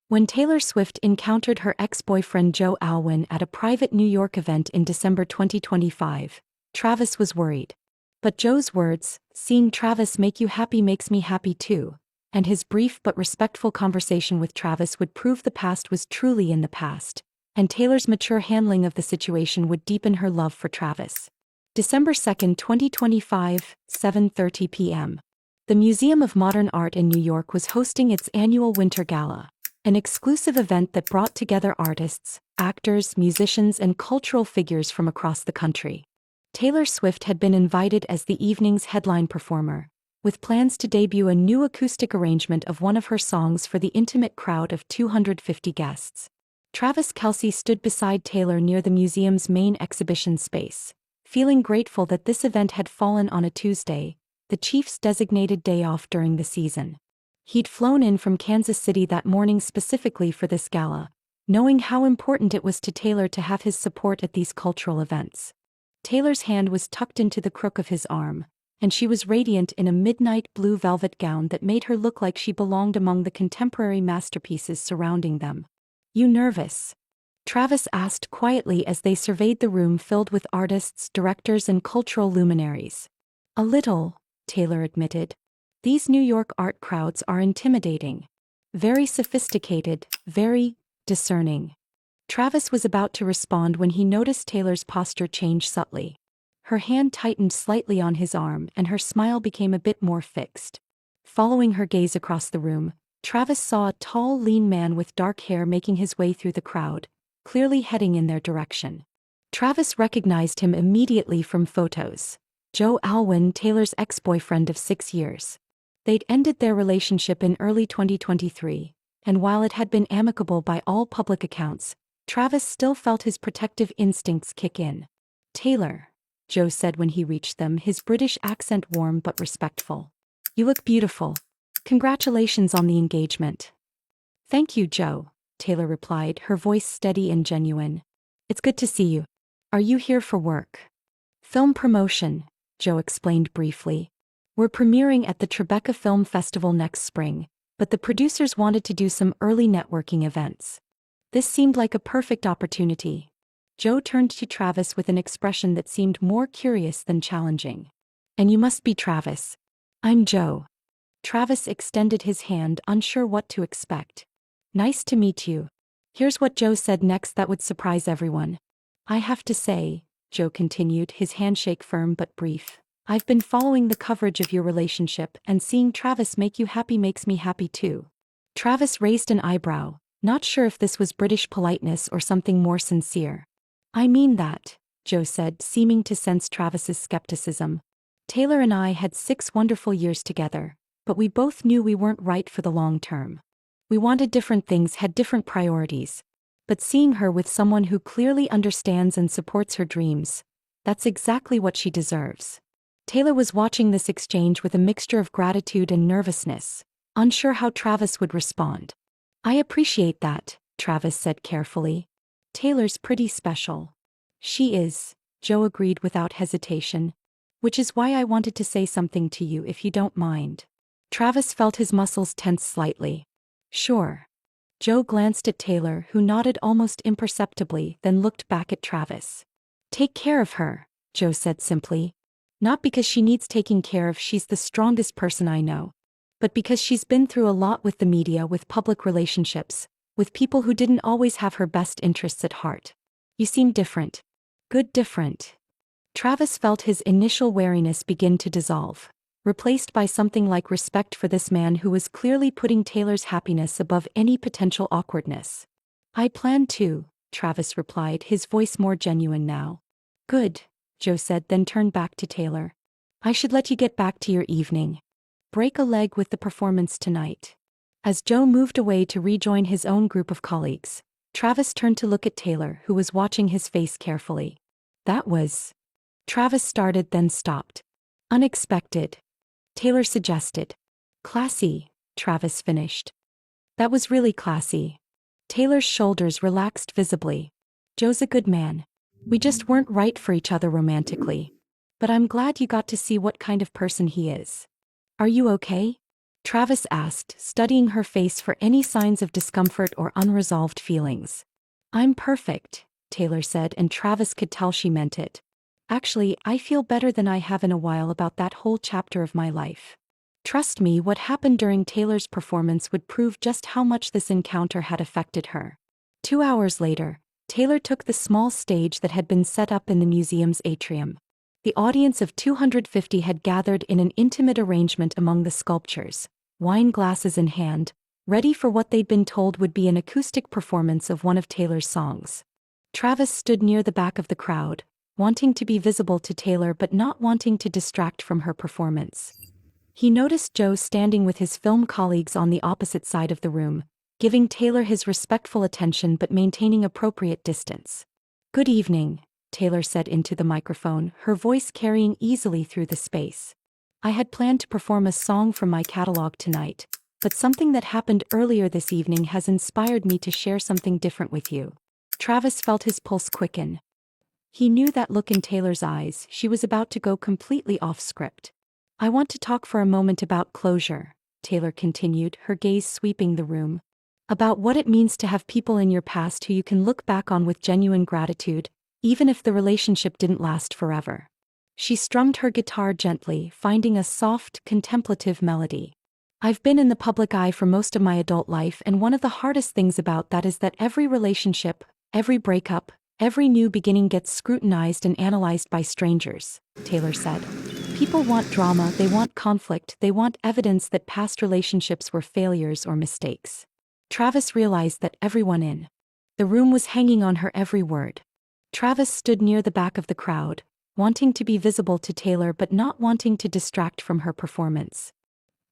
When Taylor Swift encountered her ex-boyfriend Joe Alwyn at a private New York event in December 2025, Travis was worried. But Joe's words, "Seeing Travis make you happy makes me happy too," and his brief but respectful conversation with Travis would prove the past was truly in the past, and Taylor's mature handling of the situation would deepen her love for Travis. December 2, 2025, 7:30 p.m. The Museum of Modern Art in New York was hosting its annual Winter Gala, an exclusive event that brought together artists, actors, musicians, and cultural figures from across the country. Taylor Swift had been invited as the evening's headline performer, with plans to debut a new acoustic arrangement of one of her songs for the intimate crowd of 250 guests. Travis Kelce stood beside Taylor near the museum's main exhibition space, feeling grateful that this event had fallen on a Tuesday, the Chiefs' designated day off during the season. He'd flown in from Kansas City that morning specifically for this gala, knowing how important it was to Taylor to have his support at these cultural events. Taylor's hand was tucked into the crook of his arm, and she was radiant in a midnight blue velvet gown that made her look like she belonged among the contemporary masterpieces surrounding them. "You nervous?" Travis asked quietly as they surveyed the room filled with artists, directors, and cultural luminaries. "A little," Taylor admitted. "These New York art crowds are intimidating. Very sophisticated, very discerning." Travis was about to respond when he noticed Taylor's posture change subtly. Her hand tightened slightly on his arm and her smile became a bit more fixed. Following her gaze across the room, Travis saw a tall, lean man with dark hair making his way through the crowd, clearly heading in their direction. Travis recognized him immediately from photos. Joe Alwyn, Taylor's ex-boyfriend of 6 years. They'd ended their relationship in early 2023, and while it had been amicable by all public accounts, Travis still felt his protective instincts kick in. "Taylor," Joe said when he reached them, his British accent warm but respectful. "You look beautiful. Congratulations on the engagement." "Thank you, Joe," Taylor replied, her voice steady and genuine. "It's good to see you. Are you here for work?" "Film promotion," Joe explained briefly. "We're premiering at the Tribeca Film Festival next spring, but the producers wanted to do some early networking events. This seemed like a perfect opportunity." Joe turned to Travis with an expression that seemed more curious than challenging. "And you must be Travis." "I'm Joe." Travis extended his hand, unsure what to expect. "Nice to meet you." Here's what Joe said next that would surprise everyone. "I have to say," Joe continued, his handshake firm but brief, "I've been following the coverage of your relationship, and seeing Travis make you happy makes me happy too." Travis raised an eyebrow, not sure if this was British politeness or something more sincere. "I mean that," Joe said, seeming to sense Travis's skepticism. "Taylor and I had 6 wonderful years together, but we both knew we weren't right for the long term. We wanted different things, had different priorities. But seeing her with someone who clearly understands and supports her dreams, that's exactly what she deserves." Taylor was watching this exchange with a mixture of gratitude and nervousness, unsure how Travis would respond. "I appreciate that," Travis said carefully. "Taylor's pretty special." "She is," Joe agreed without hesitation. "Which is why I wanted to say something to you if you don't mind." Travis felt his muscles tense slightly. "Sure." Joe glanced at Taylor, who nodded almost imperceptibly, then looked back at Travis. "Take care of her," Joe said simply. "Not because she needs taking care of, she's the strongest person I know. But because she's been through a lot with the media, with public relationships, with people who didn't always have her best interests at heart. You seem different. Good different." Travis felt his initial wariness begin to dissolve, replaced by something like respect for this man who was clearly putting Taylor's happiness above any potential awkwardness. "I plan to," Travis replied, his voice more genuine now. "Good," Joe said, then turned back to Taylor. "I should let you get back to your evening. Break a leg with the performance tonight." As Joe moved away to rejoin his own group of colleagues, Travis turned to look at Taylor, who was watching his face carefully. "That was..." Travis started, then stopped. "Unexpected," Taylor suggested. "Classy," Travis finished. "That was really classy." Taylor's shoulders relaxed visibly. "Joe's a good man. We just weren't right for each other romantically. But I'm glad you got to see what kind of person he is. Are you okay?" Travis asked, studying her face for any signs of discomfort or unresolved feelings. I'm perfect, Taylor said, and Travis could tell she meant it. Actually, I feel better than I have in a while about that whole chapter of my life. Trust me, what happened during Taylor's performance would prove just how much this encounter had affected her. 2 hours later, Taylor took the small stage that had been set up in the museum's atrium. The audience of 250 had gathered in an intimate arrangement among the sculptures, wine glasses in hand, ready for what they'd been told would be an acoustic performance of one of Taylor's songs. Travis stood near the back of the crowd, wanting to be visible to Taylor but not wanting to distract from her performance. He noticed Joe standing with his film colleagues on the opposite side of the room, giving Taylor his respectful attention but maintaining appropriate distance. Good evening, Taylor said into the microphone, her voice carrying easily through the space. I had planned to perform a song from my catalog tonight, but something that happened earlier this evening has inspired me to share something different with you. Travis felt his pulse quicken. He knew that look in Taylor's eyes. She was about to go completely off script. I want to talk for a moment about closure, Taylor continued, her gaze sweeping the room. About what it means to have people in your past who you can look back on with genuine gratitude, even if the relationship didn't last forever. She strummed her guitar gently, finding a soft, contemplative melody. I've been in the public eye for most of my adult life, and one of the hardest things about that is that every relationship, every breakup, every new beginning gets scrutinized and analyzed by strangers, Taylor said. People want drama, they want conflict, they want evidence that past relationships were failures or mistakes. Travis realized that everyone in the room was hanging on her every word. Travis stood near the back of the crowd, wanting to be visible to Taylor but not wanting to distract from her performance.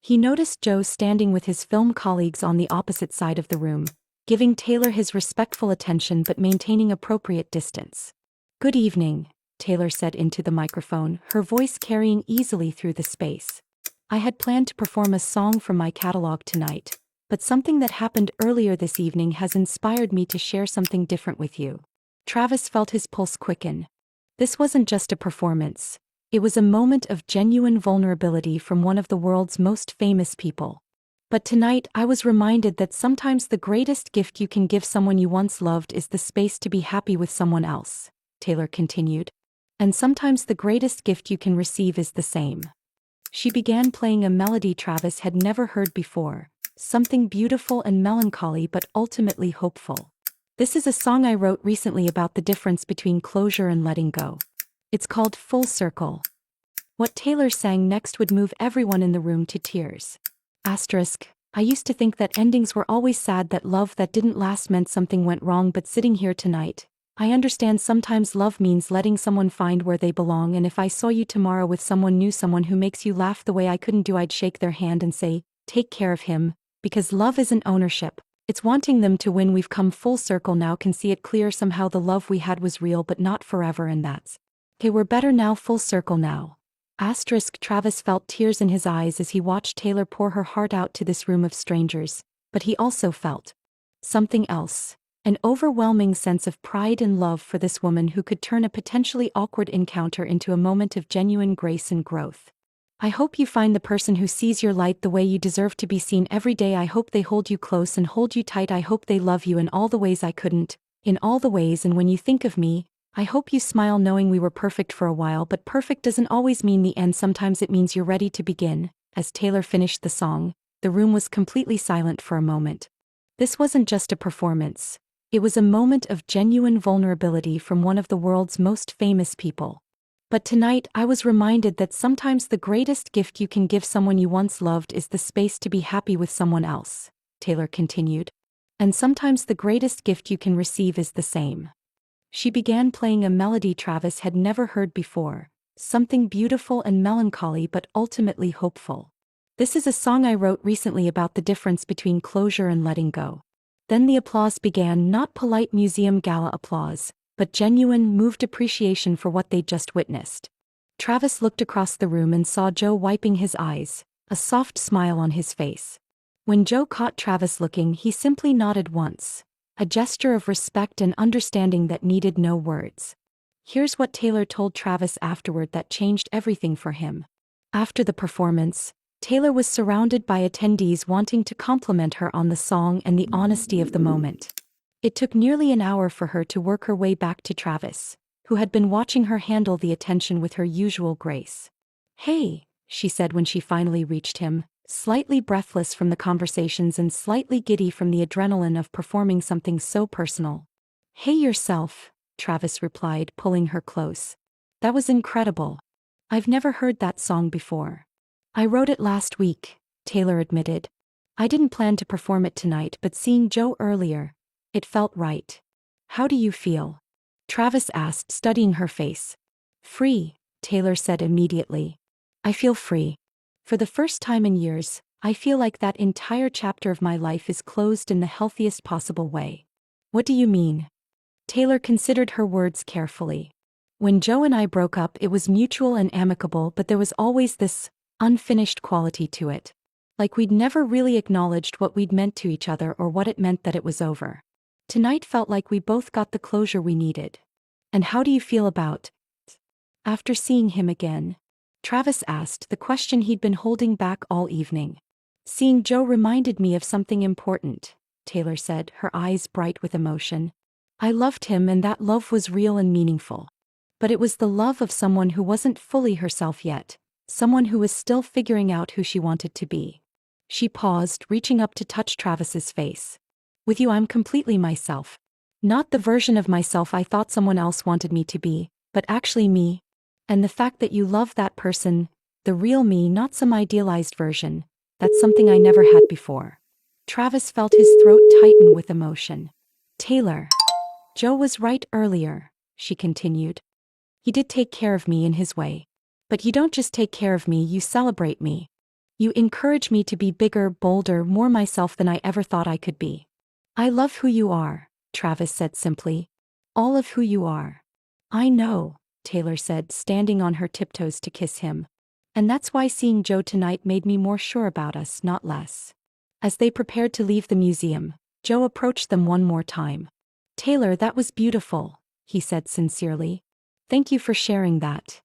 He noticed Joe standing with his film colleagues on the opposite side of the room, giving Taylor his respectful attention but maintaining appropriate distance. Good evening, Taylor said into the microphone, her voice carrying easily through the space. I had planned to perform a song from my catalog tonight, but something that happened earlier this evening has inspired me to share something different with you. Travis felt his pulse quicken. This wasn't just a performance. It was a moment of genuine vulnerability from one of the world's most famous people. But tonight I was reminded that sometimes the greatest gift you can give someone you once loved is the space to be happy with someone else, Taylor continued. And sometimes the greatest gift you can receive is the same. She began playing a melody Travis had never heard before, something beautiful and melancholy but ultimately hopeful. This is a song I wrote recently about the difference between closure and letting go. It's called Full Circle. What Taylor sang next would move everyone in the room to tears. Asterisk, I used to think that endings were always sad, that love that didn't last meant something went wrong, but sitting here tonight, I understand sometimes love means letting someone find where they belong, and if I saw you tomorrow with someone new, someone who makes you laugh the way I couldn't do, I'd shake their hand and say, take care of him, because love isn't ownership. It's wanting them to win. We've come full circle now, can see it clear. Somehow the love we had was real but not forever, and that's okay, we're better now, full circle now. Asterisk, Travis felt tears in his eyes as he watched Taylor pour her heart out to this room of strangers, but he also felt something else. An overwhelming sense of pride and love for this woman who could turn a potentially awkward encounter into a moment of genuine grace and growth. I hope you find the person who sees your light the way you deserve to be seen every day. I hope they hold you close and hold you tight. I hope they love you in all the ways I couldn't, in all the ways, and when you think of me, I hope you smile knowing we were perfect for a while, but perfect doesn't always mean the end. Sometimes it means you're ready to begin. As Taylor finished the song, the room was completely silent for a moment. This wasn't just a performance. It was a moment of genuine vulnerability from one of the world's most famous people. But tonight I was reminded that sometimes the greatest gift you can give someone you once loved is the space to be happy with someone else, Taylor continued. And sometimes the greatest gift you can receive is the same. She began playing a melody Travis had never heard before, something beautiful and melancholy but ultimately hopeful. This is a song I wrote recently about the difference between closure and letting go. Then the applause began, not polite museum gala applause, but genuine, moved appreciation for what they'd just witnessed. Travis looked across the room and saw Joe wiping his eyes, a soft smile on his face. When Joe caught Travis looking, he simply nodded once, a gesture of respect and understanding that needed no words. Here's what Taylor told Travis afterward that changed everything for him. After the performance, Taylor was surrounded by attendees wanting to compliment her on the song and the honesty of the moment. It took nearly an hour for her to work her way back to Travis, who had been watching her handle the attention with her usual grace. "Hey," she said when she finally reached him, slightly breathless from the conversations and slightly giddy from the adrenaline of performing something so personal. "Hey yourself," Travis replied, pulling her close. "That was incredible. I've never heard that song before." "I wrote it last week," Taylor admitted. "I didn't plan to perform it tonight, but seeing Joe earlier, it felt right." "How do you feel?" Travis asked, studying her face. "Free," Taylor said immediately. "I feel free. For the first time in years, I feel like that entire chapter of my life is closed in the healthiest possible way." "What do you mean?" Taylor considered her words carefully. "When Joe and I broke up, it was mutual and amicable, but there was always this unfinished quality to it. Like we'd never really acknowledged what we'd meant to each other or what it meant that it was over. Tonight felt like we both got the closure we needed." "And how do you feel about it after seeing him again?" Travis asked, the question he'd been holding back all evening. "Seeing Joe reminded me of something important," Taylor said, her eyes bright with emotion. "I loved him and that love was real and meaningful. But it was the love of someone who wasn't fully herself yet, someone who was still figuring out who she wanted to be." She paused, reaching up to touch Travis's face. "With you I'm completely myself. Not the version of myself I thought someone else wanted me to be, but actually me. And the fact that you love that person, the real me, not some idealized version, that's something I never had before." Travis felt his throat tighten with emotion. "Taylor, Joe was right earlier," she continued. "He did take care of me in his way. But you don't just take care of me, you celebrate me. You encourage me to be bigger, bolder, more myself than I ever thought I could be." "I love who you are," Travis said simply. "All of who you are." "I know," Taylor said, standing on her tiptoes to kiss him. "And that's why seeing Joe tonight made me more sure about us, not less." As they prepared to leave the museum, Joe approached them one more time. "Taylor, that was beautiful," he said sincerely. "Thank you for sharing that."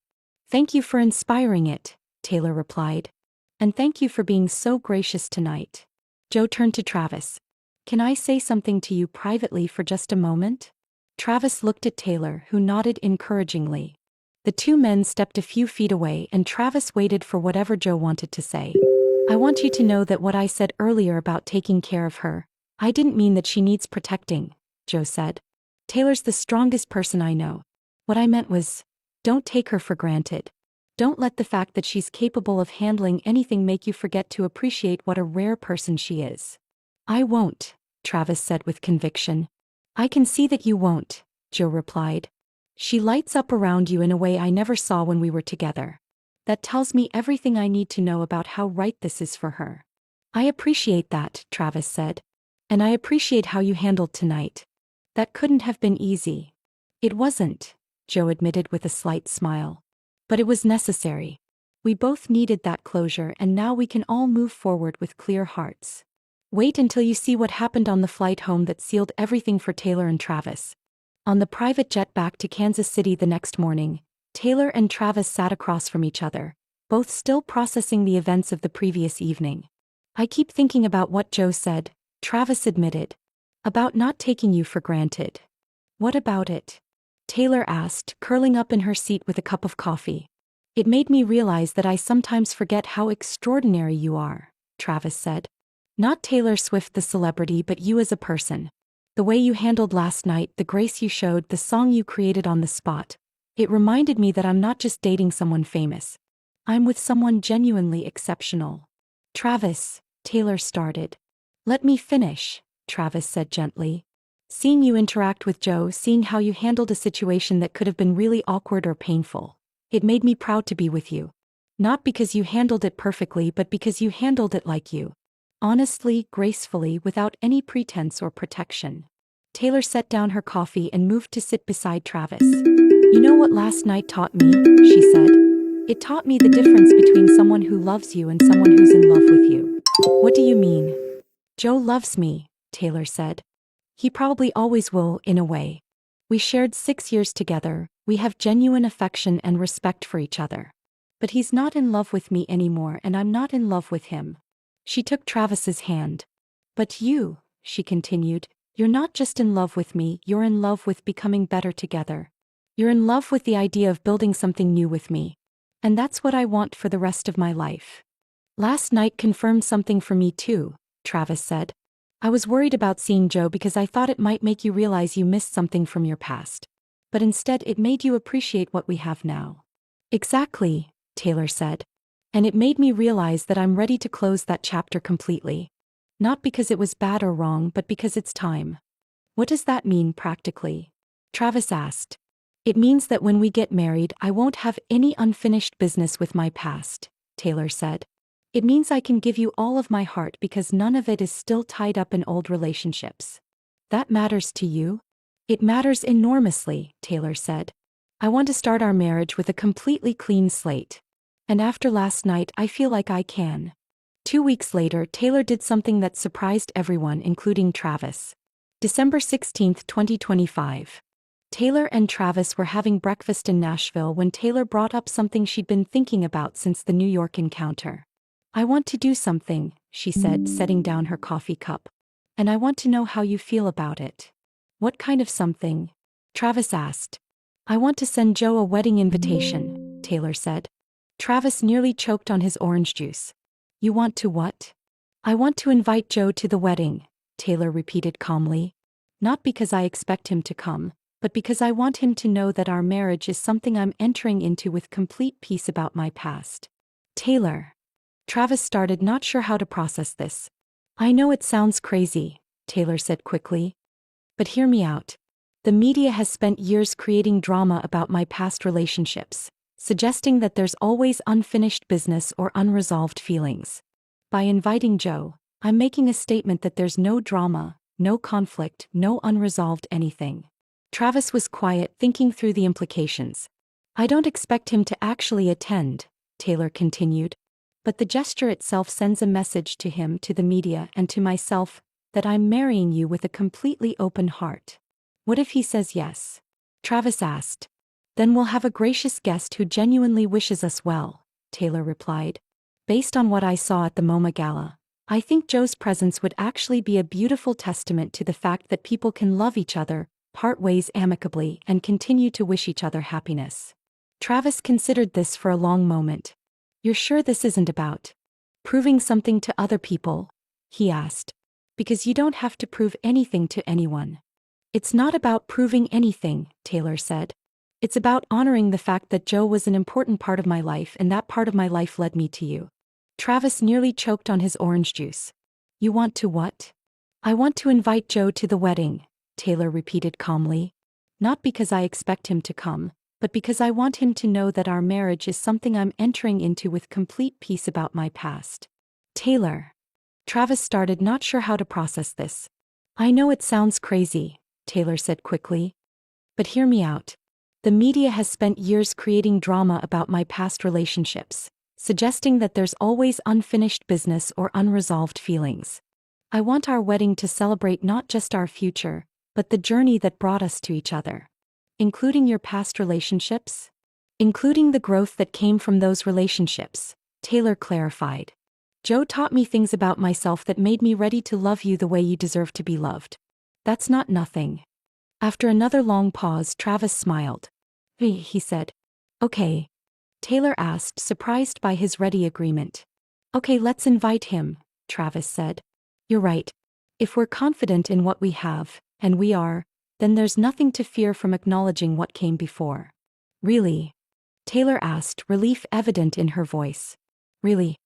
"Thank you for inspiring it," Taylor replied. "And thank you for being so gracious tonight." Joe turned to Travis. "Can I say something to you privately for just a moment?" Travis looked at Taylor, who nodded encouragingly. The two men stepped a few feet away and Travis waited for whatever Joe wanted to say. "I want you to know that what I said earlier about taking care of her, I didn't mean that she needs protecting," Joe said. "Taylor's the strongest person I know. What I meant was, don't take her for granted. Don't let the fact that she's capable of handling anything make you forget to appreciate what a rare person she is." "I won't," Travis said with conviction. "I can see that you won't," Joe replied. "She lights up around you in a way I never saw when we were together. That tells me everything I need to know about how right this is for her." "I appreciate that," Travis said. "And I appreciate how you handled tonight. That couldn't have been easy." "It wasn't," Joe admitted with a slight smile. "But it was necessary. We both needed that closure and now we can all move forward with clear hearts." Wait until you see what happened on the flight home that sealed everything for Taylor and Travis. On the private jet back to Kansas City the next morning, Taylor and Travis sat across from each other, both still processing the events of the previous evening. "I keep thinking about what Joe said," Travis admitted. "About not taking you for granted." "What about it?" Taylor asked, curling up in her seat with a cup of coffee. "It made me realize that I sometimes forget how extraordinary you are," Travis said. "Not Taylor Swift the celebrity, but you as a person. The way you handled last night, the grace you showed, the song you created on the spot. It reminded me that I'm not just dating someone famous. I'm with someone genuinely exceptional." "Travis," Taylor started. "Let me finish," Travis said gently. "Seeing you interact with Joe, seeing how you handled a situation that could have been really awkward or painful, it made me proud to be with you. Not because you handled it perfectly, but because you handled it like you. Honestly, gracefully, without any pretense or protection." Taylor set down her coffee and moved to sit beside Travis. "You know what last night taught me?" she said. "It taught me the difference between someone who loves you and someone who's in love with you." "What do you mean?" "Joe loves me," Taylor said. "He probably always will, in a way. We shared 6 years together, we have genuine affection and respect for each other. But he's not in love with me anymore and I'm not in love with him. She took Travis's hand. But you, she continued, you're not just in love with me, you're in love with becoming better together. You're in love with the idea of building something new with me. And that's what I want for the rest of my life. Last night confirmed something for me too, Travis said. I was worried about seeing Joe because I thought it might make you realize you missed something from your past. But instead it made you appreciate what we have now. Exactly, Taylor said. And it made me realize that I'm ready to close that chapter completely. Not because it was bad or wrong, but because it's time. What does that mean practically? Travis asked. It means that when we get married, I won't have any unfinished business with my past, Taylor said. It means I can give you all of my heart because none of it is still tied up in old relationships. That matters to you? It matters enormously, Taylor said. I want to start our marriage with a completely clean slate. And after last night, I feel like I can. 2 weeks later, Taylor did something that surprised everyone, including Travis. December 16, 2025. Taylor and Travis were having breakfast in Nashville when Taylor brought up something she'd been thinking about since the New York encounter. I want to do something, she said, setting down her coffee cup. And I want to know how you feel about it. What kind of something? Travis asked. I want to send Joe a wedding invitation, Taylor said. Travis nearly choked on his orange juice. You want to what? I want to invite Joe to the wedding, Taylor repeated calmly. Not because I expect him to come, but because I want him to know that our marriage is something I'm entering into with complete peace about my past. Taylor. Travis started, not sure how to process this. I know it sounds crazy, Taylor said quickly. But hear me out. The media has spent years creating drama about my past relationships, suggesting that there's always unfinished business or unresolved feelings. By inviting Joe, I'm making a statement that there's no drama, no conflict, no unresolved anything. Travis was quiet, thinking through the implications. I don't expect him to actually attend, Taylor continued. But the gesture itself sends a message to him, to the media, and to myself, that I'm marrying you with a completely open heart. What if he says yes? Travis asked. Then we'll have a gracious guest who genuinely wishes us well, Taylor replied. Based on what I saw at the MoMA Gala, I think Joe's presence would actually be a beautiful testament to the fact that people can love each other, part ways amicably, and continue to wish each other happiness. Travis considered this for a long moment. You're sure this isn't about proving something to other people? He asked. Because you don't have to prove anything to anyone. It's not about proving anything, Taylor said. It's about honoring the fact that Joe was an important part of my life and that part of my life led me to you. Travis nearly choked on his orange juice. You want to what? I want to invite Joe to the wedding, Taylor repeated calmly. Not because I expect him to come, but because I want him to know that our marriage is something I'm entering into with complete peace about my past. Taylor. Travis started, not sure how to process this. I know it sounds crazy, Taylor said quickly. But hear me out. The media has spent years creating drama about my past relationships, suggesting that there's always unfinished business or unresolved feelings. I want our wedding to celebrate not just our future, but the journey that brought us to each other. Including your past relationships? Including the growth that came from those relationships, Taylor clarified. Joe taught me things about myself that made me ready to love you the way you deserve to be loved. That's not nothing. After another long pause, Travis smiled. He said. Okay. Taylor asked, surprised by his ready agreement. Okay, let's invite him, Travis said. You're right. If we're confident in what we have, and we are, then there's nothing to fear from acknowledging what came before. Really? Taylor asked, relief evident in her voice. Really?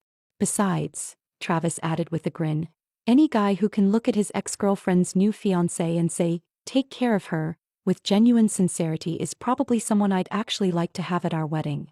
Besides, Travis added with a grin, any guy who can look at his ex-girlfriend's new fiancé and say, take care of her, with genuine sincerity is probably someone I'd actually like to have at our wedding.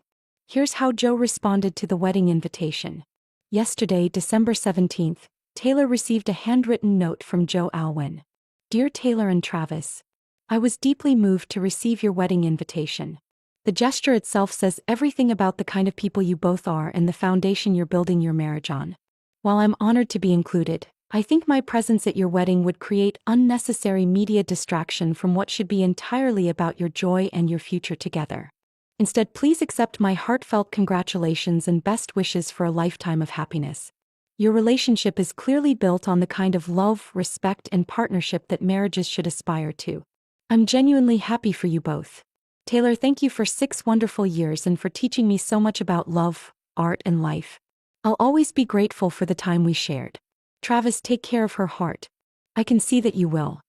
Here's how Joe responded to the wedding invitation. Yesterday, December 17th, Taylor received a handwritten note from Joe Alwyn. Dear Taylor and Travis, I was deeply moved to receive your wedding invitation. The gesture itself says everything about the kind of people you both are and the foundation you're building your marriage on. While I'm honored to be included, I think my presence at your wedding would create unnecessary media distraction from what should be entirely about your joy and your future together. Instead, please accept my heartfelt congratulations and best wishes for a lifetime of happiness. Your relationship is clearly built on the kind of love, respect, and partnership that marriages should aspire to. I'm genuinely happy for you both. Taylor, thank you for 6 wonderful years and for teaching me so much about love, art, and life. I'll always be grateful for the time we shared. Travis, take care of her heart. I can see that you will.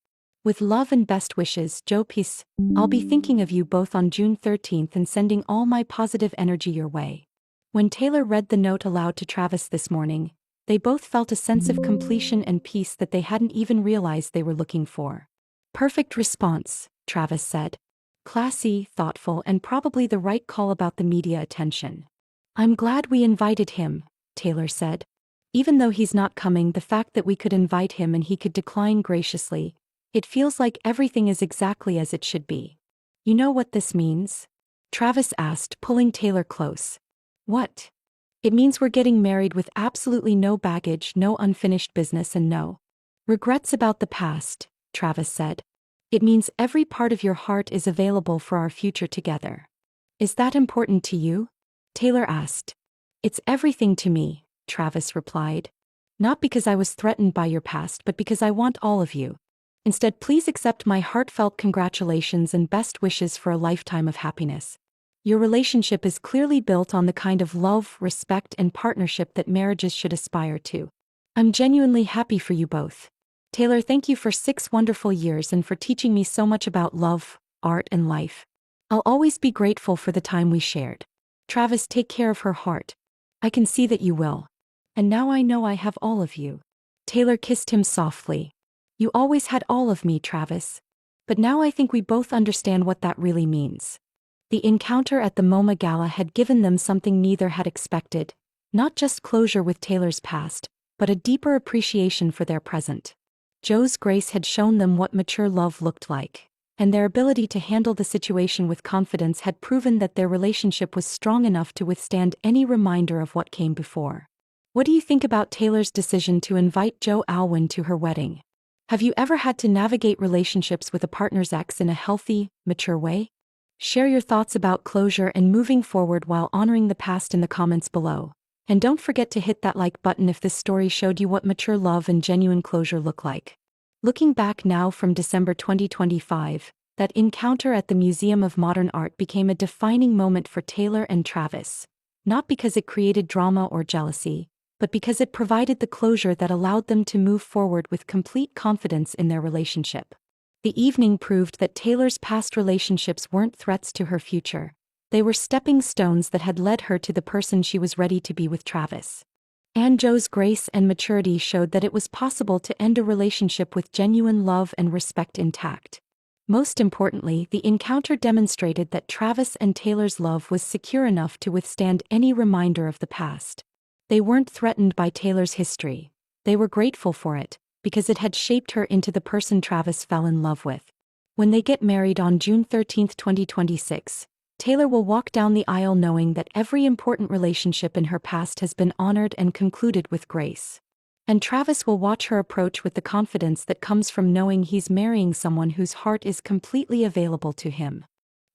With love and best wishes, Joe. Peace. I'll be thinking of you both on June 13th and sending all my positive energy your way. When Taylor read the note aloud to Travis this morning, they both felt a sense of completion and peace that they hadn't even realized they were looking for. Perfect response, Travis said. Classy, thoughtful, and probably the right call about the media attention. I'm glad we invited him, Taylor said. Even though he's not coming, the fact that we could invite him and he could decline graciously, it feels like everything is exactly as it should be. You know what this means? Travis asked, pulling Taylor close. What? It means we're getting married with absolutely no baggage, no unfinished business, and no regrets about the past, Travis said. It means every part of your heart is available for our future together. Is that important to you? Taylor asked. It's everything to me, Travis replied. Not because I was threatened by your past, but because I want all of you. Instead, please accept my heartfelt congratulations and best wishes for a lifetime of happiness. Your relationship is clearly built on the kind of love, respect, and partnership that marriages should aspire to. I'm genuinely happy for you both. Taylor, thank you for 6 wonderful years and for teaching me so much about love, art, and life. I'll always be grateful for the time we shared. Travis, take care of her heart. I can see that you will. And now I know I have all of you. Taylor kissed him softly. You always had all of me, Travis. But now I think we both understand what that really means. The encounter at the MoMA Gala had given them something neither had expected, not just closure with Taylor's past, but a deeper appreciation for their present. Joe's grace had shown them what mature love looked like, and their ability to handle the situation with confidence had proven that their relationship was strong enough to withstand any reminder of what came before. What do you think about Taylor's decision to invite Joe Alwyn to her wedding? Have you ever had to navigate relationships with a partner's ex in a healthy, mature way? Share your thoughts about closure and moving forward while honoring the past in the comments below. And don't forget to hit that like button if this story showed you what mature love and genuine closure look like. Looking back now from December 2025, that encounter at the Museum of Modern Art became a defining moment for Taylor and Travis. Not because it created drama or jealousy, but because it provided the closure that allowed them to move forward with complete confidence in their relationship. The evening proved that Taylor's past relationships weren't threats to her future. They were stepping stones that had led her to the person she was ready to be with Travis. And Joe's grace and maturity showed that it was possible to end a relationship with genuine love and respect intact. Most importantly, the encounter demonstrated that Travis and Taylor's love was secure enough to withstand any reminder of the past. They weren't threatened by Taylor's history. They were grateful for it, because it had shaped her into the person Travis fell in love with. When they get married on June 13, 2026, Taylor will walk down the aisle knowing that every important relationship in her past has been honored and concluded with grace. And Travis will watch her approach with the confidence that comes from knowing he's marrying someone whose heart is completely available to him.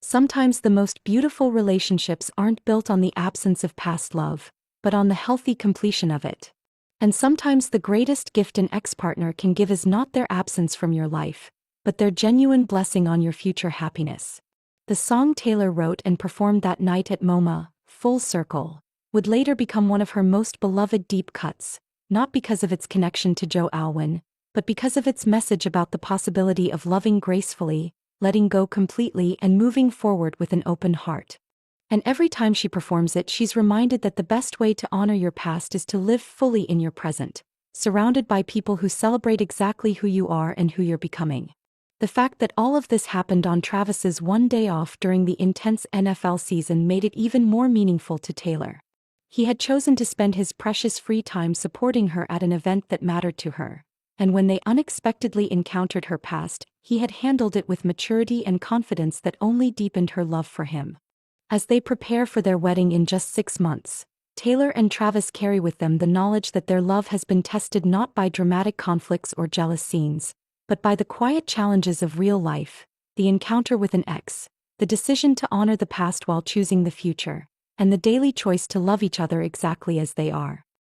Sometimes the most beautiful relationships aren't built on the absence of past love, but on the healthy completion of it. And sometimes the greatest gift an ex-partner can give is not their absence from your life, but their genuine blessing on your future happiness. The song Taylor wrote and performed that night at MoMA, Full Circle, would later become one of her most beloved deep cuts, not because of its connection to Joe Alwyn, but because of its message about the possibility of loving gracefully, letting go completely, and moving forward with an open heart. And every time she performs it, she's reminded that the best way to honor your past is to live fully in your present, surrounded by people who celebrate exactly who you are and who you're becoming. The fact that all of this happened on Travis's one day off during the intense NFL season made it even more meaningful to Taylor. He had chosen to spend his precious free time supporting her at an event that mattered to her, and when they unexpectedly encountered her past, he had handled it with maturity and confidence that only deepened her love for him. As they prepare for their wedding in just 6 months, Taylor and Travis carry with them the knowledge that their love has been tested not by dramatic conflicts or jealous scenes, but by the quiet challenges of real life, the encounter with an ex, the decision to honor the past while choosing the future, and the daily choice to love each other exactly as they are.